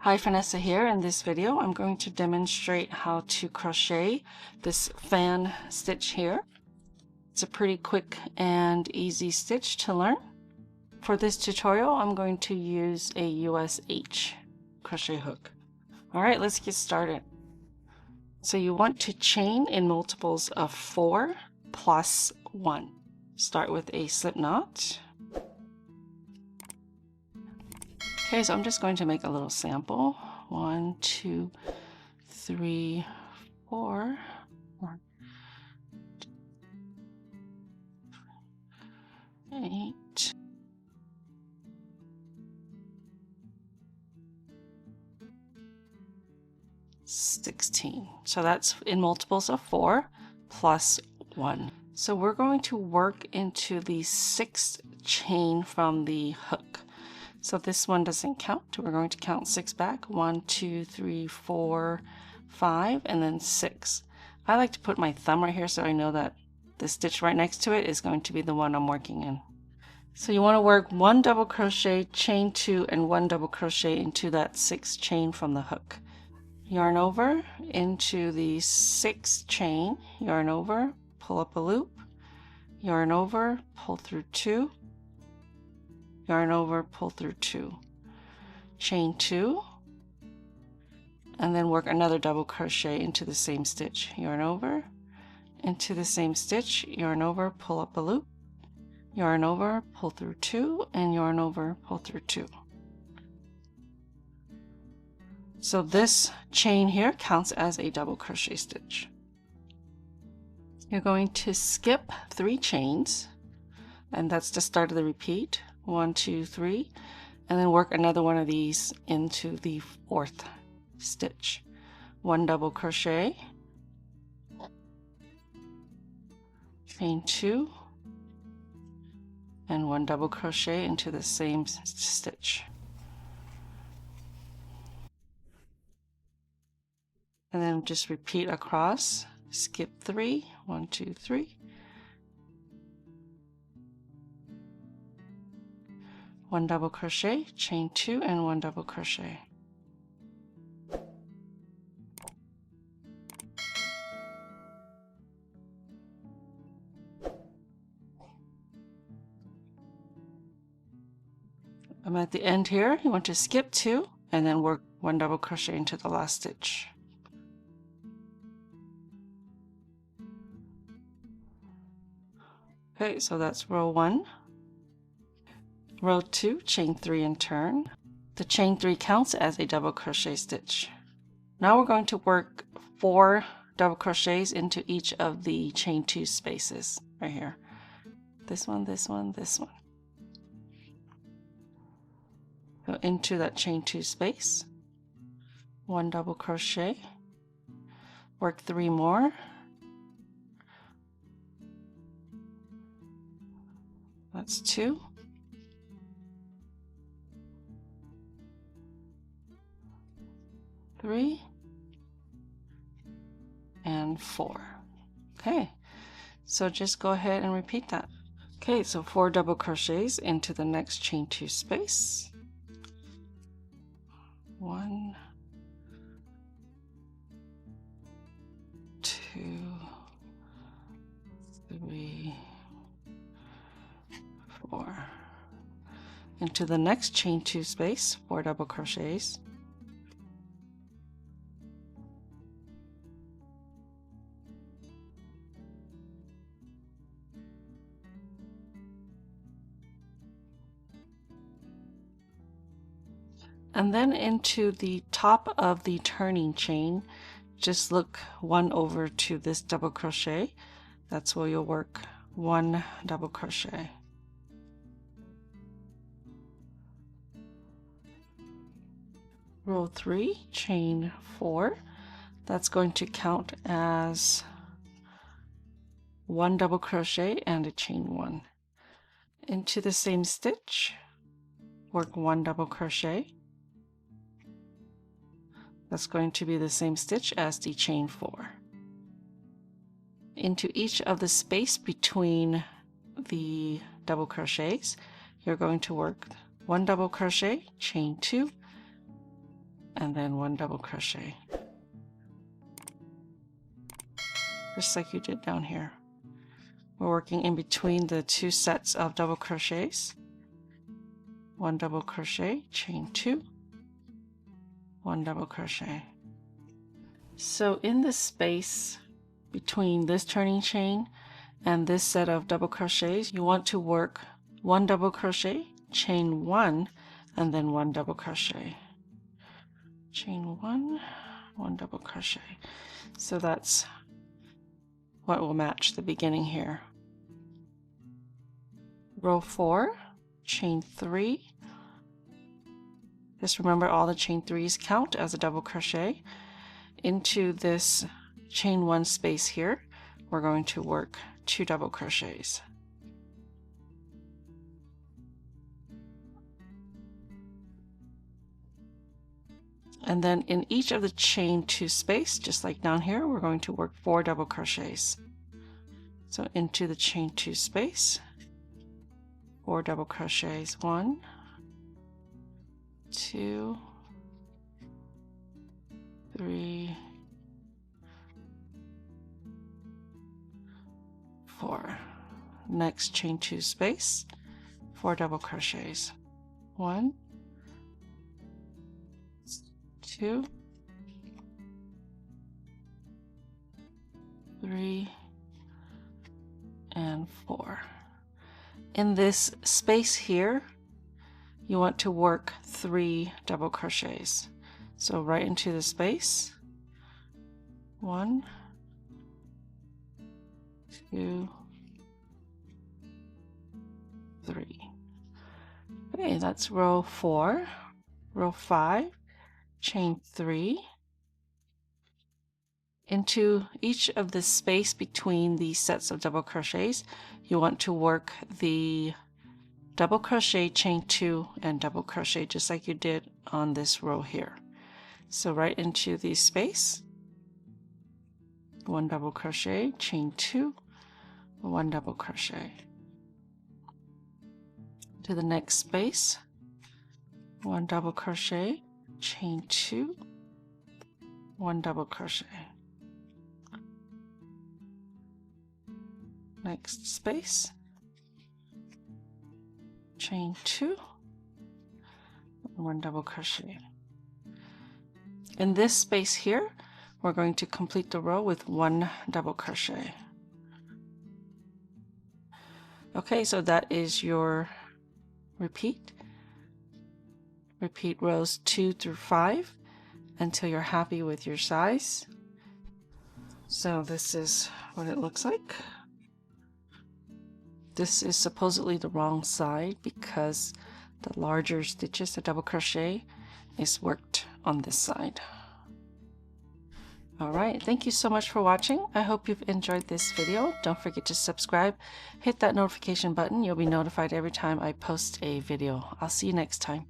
Hi, Phanessa here. In this video I'm going to demonstrate how to crochet this fan stitch here. It's a pretty quick and easy stitch to learn. For this tutorial I'm going to use a USH crochet hook. Alright, let's get started. So you want to chain in multiples of 4 plus 1. Start with a slip knot. Okay, so I'm just going to make a little sample. 1, 2, 3, 4. 1, 2, 8. 16. So that's in multiples of 4 plus 1. So we're going to work into the 6th chain from the hook. So this one doesn't count. We're going to count 6 back. 1, 2, 3, 4, 5, and then 6. I like to put my thumb right here so I know that the stitch right next to it is going to be the one I'm working in. So you want to work 1 double crochet, chain 2, and 1 double crochet into that 6th chain from the hook. Yarn over into the 6th chain, yarn over, pull up a loop, yarn over, pull through 2, yarn over, pull through 2, chain 2, and then work another double crochet into the same stitch. Yarn over, into the same stitch, yarn over, pull up a loop, yarn over, pull through 2, and yarn over, pull through 2. So this chain here counts as a double crochet stitch. You're going to skip 3 chains, and that's the start of the repeat. 1, 2, 3, and then work another one of these into the 4th stitch. 1 double crochet, chain 2, and 1 double crochet into the same stitch. And then just repeat across, skip 3, 1, 2, 3. 1 double crochet, chain 2, and 1 double crochet. I'm at the end here. You want to skip 2 and then work 1 double crochet into the last stitch. Okay, so that's row 1. Row 2, chain 3 and turn. The chain 3 counts as a double crochet stitch. Now we're going to work 4 double crochets into each of the chain 2 spaces right here. This one, this one, this one. Go into that chain 2 space. 1 double crochet. Work 3 more. That's 2. 3 and 4. Okay, so just go ahead and repeat that. Okay, so 4 double crochets into the next chain 2 space. 1, 2, 3, 4. Into the next chain 2 space, 4 double crochets. And then into the top of the turning chain, just look 1 over to this double crochet. That's where you'll work 1 double crochet. Row 3, chain 4. That's going to count as 1 double crochet and a chain 1. Into the same stitch, work 1 double crochet. That's going to be the same stitch as the chain 4. Into each of the space between the double crochets, you're going to work 1 double crochet, chain 2, and then 1 double crochet, just like you did down here. We're working in between the 2 sets of double crochets. 1 double crochet, chain 2, 1 double crochet. So in the space between this turning chain and this set of double crochets, you want to work 1 double crochet, chain 1, and then 1 double crochet. Chain 1, 1 double crochet. So that's what will match the beginning here. Row 4, chain 3. Just remember all the chain 3s count as a double crochet. Into this chain 1 space here, we're going to work 2 double crochets. And then in each of the chain 2 space, just like down here, we're going to work 4 double crochets. So into the chain 2 space, 4 double crochets, 1, 2, 3, 4. Next chain 2 space, 4 double crochets, 1, 2, 3, and 4. In this space here, you want to work 3 double crochets. So right into the space, 1, 2, 3. Okay, that's row 4. Row 5, chain 3. Into each of the space between these sets of double crochets, you want to work the double crochet, chain 2, and double crochet just like you did on this row here. So right into the space, 1 double crochet, chain 2, 1 double crochet. To the next space, 1 double crochet, chain 2, 1 double crochet. Next space, chain 2, 1 double crochet. In this space here, we're going to complete the row with 1 double crochet. Okay, so that is your repeat. Repeat rows 2 through 5 until you're happy with your size. So this is what it looks like. This is supposedly the wrong side because the larger stitches, the double crochet, is worked on this side. Alright, thank you so much for watching. I hope you've enjoyed this video. Don't forget to subscribe, hit that notification button. You'll be notified every time I post a video. I'll see you next time.